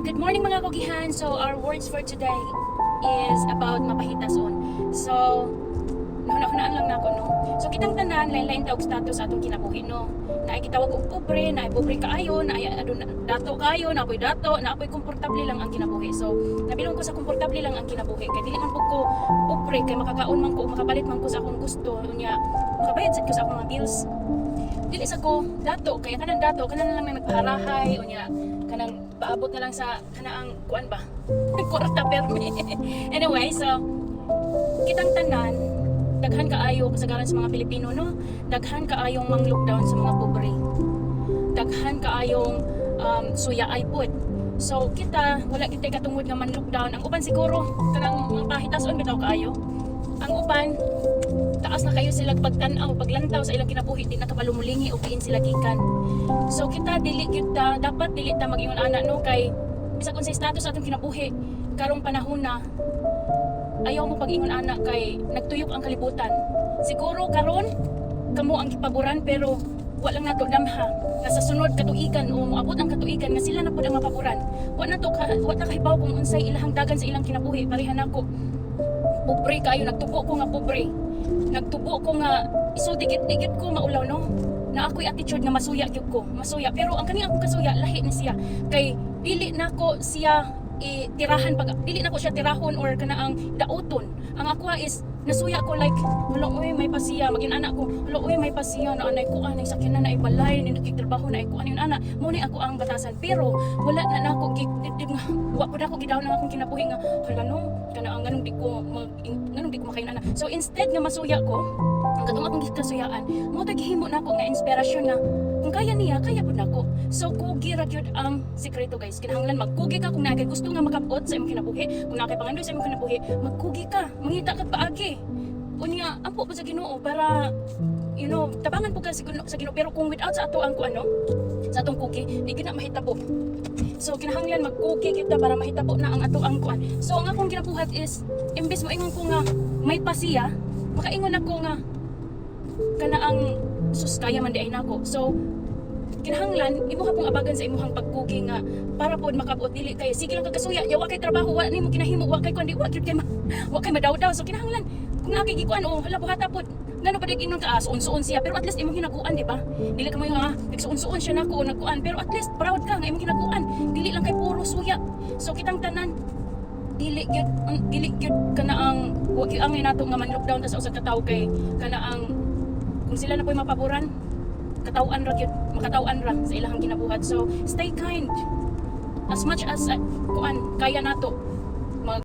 Good morning mga kogihan. So our words for today is about mapahitason. So hunahunaan lang nako no. So kitang tanan lain-lain taog status atong kinabuhi no. Naay gitawag og pobre, naay pobre kaayo, naay dato kaayo, naapoy dato, naapoy komportable lang ang kinabuhi. So nabilong ko sa komportable lang ang kinabuhi kay dili man pud ko pobre kay makakaon man ko, makapalit man ko sa akong gusto unya, makabayad sad ko sa akong mga bills. Dili sa ko dato kaya kanang dato kanang lang nagpaharahay unya kanang paabot na lang sa kanaang kuan ba kwarta permi. Anyway, so kitang tanan daghan kaayo kasagaran sa mga Pilipino no, daghan kaayong mang lockdown sa mga pobre, daghan kaayong suya ay pud. So kita wala kita katungod nga man lockdown, ang uban siguro kanang mga pahitason bitaw kaayo, ang uban taas na kayo sila pagtanaw, paglantaw sa ilang kinabuhi, di nakapalumulingi o kiin sila gikan. So kita dili kita dapat dili ta mag-ingon ana no kay bisag unsay status atong kinabuhi karong panahon na ayaw mo pag-ingon ana kay nagtuyok ang kalibutan. Siguro karon kamo ang gipaboran pero wa lang nato damha nga sa sunod katuigan o moabot ang katuigan nga sila na pud ang mapaboran. Wa nato wa ta kahibaw kung unsay ilahang dagan sa ilang kinabuhi. Pareha nako pobre kayo, nagtubo ko nga pobre, nagtubo ko nga iso digit ko maulaw no, na ako'y attitude nga masuya gyud ko, masuya. Pero ang kani akong kasuya lahi ni siya kay dili nako siya tirahan pag dili nako siya tirahon or kanaang dauton. Ang ako is nasuya ko like wala oy may pasiya magin anak ko, wala oy may pasiya na anay ko anay sakyanan na ibalay ni nagkitrabaho na ko anin ana mo ni ako ang batasan. Pero wala na nako gidib nga wa pud ako gidaw na akong kinabuhi nga hala no kana ang ganung di ko makain ana. So instead nga masuya ko ang katong akong gikasuyaan mo taghimo nako nga inspirasyon nga kung kaya niya kaya pud nako. So kugi ra gyud ang sekreto guys, kinahanglan magkugi ka kung nakay gusto nga makabot sa imong kinabuhi, kung nakay pangandoy sa imong kinabuhi magkugi ka, mangita ka paagi unya ampo pa sa Ginoo para you know tabangan po ka sa Ginoo. Pero kung without sa ato ang kuano sa atong kugi di gina mahitabo. So kinahanglan magkugi kita para mahitabo na ang ato ang kuan. So ang akong ginabuhat is imbes mo ingon ko nga may pasiya, makaingon ako nga kana ang sus kaya man di ay nako. So kinahanglan imuha pong abagan sa imuhang pagkugi nga para pod makabot dili kay sige lang kagasuya ya wa kay trabaho wa nimo kinahimo wa kay kundi wa gyud kay wa kay madawdaw. So kinahanglan kung nakay gikuan o hala buhata pod ngano pa dig ingon ka suon-suon siya pero at least imong hinaguan di ba, dili ka mo nga nagsuon-suon siya nako nagkuan pero at least proud ka nga imong hinaguan dili lang kay puro suya. So kitang tanan dili gyud kana ang wa gyud ang nato nga man lockdown ta sa usa ka tawo kay kana ang kung sila na po'y mapaboran katawan ra gyud makatawan ra sa ilang ginabuhat. So stay kind as much as kuan kaya nato.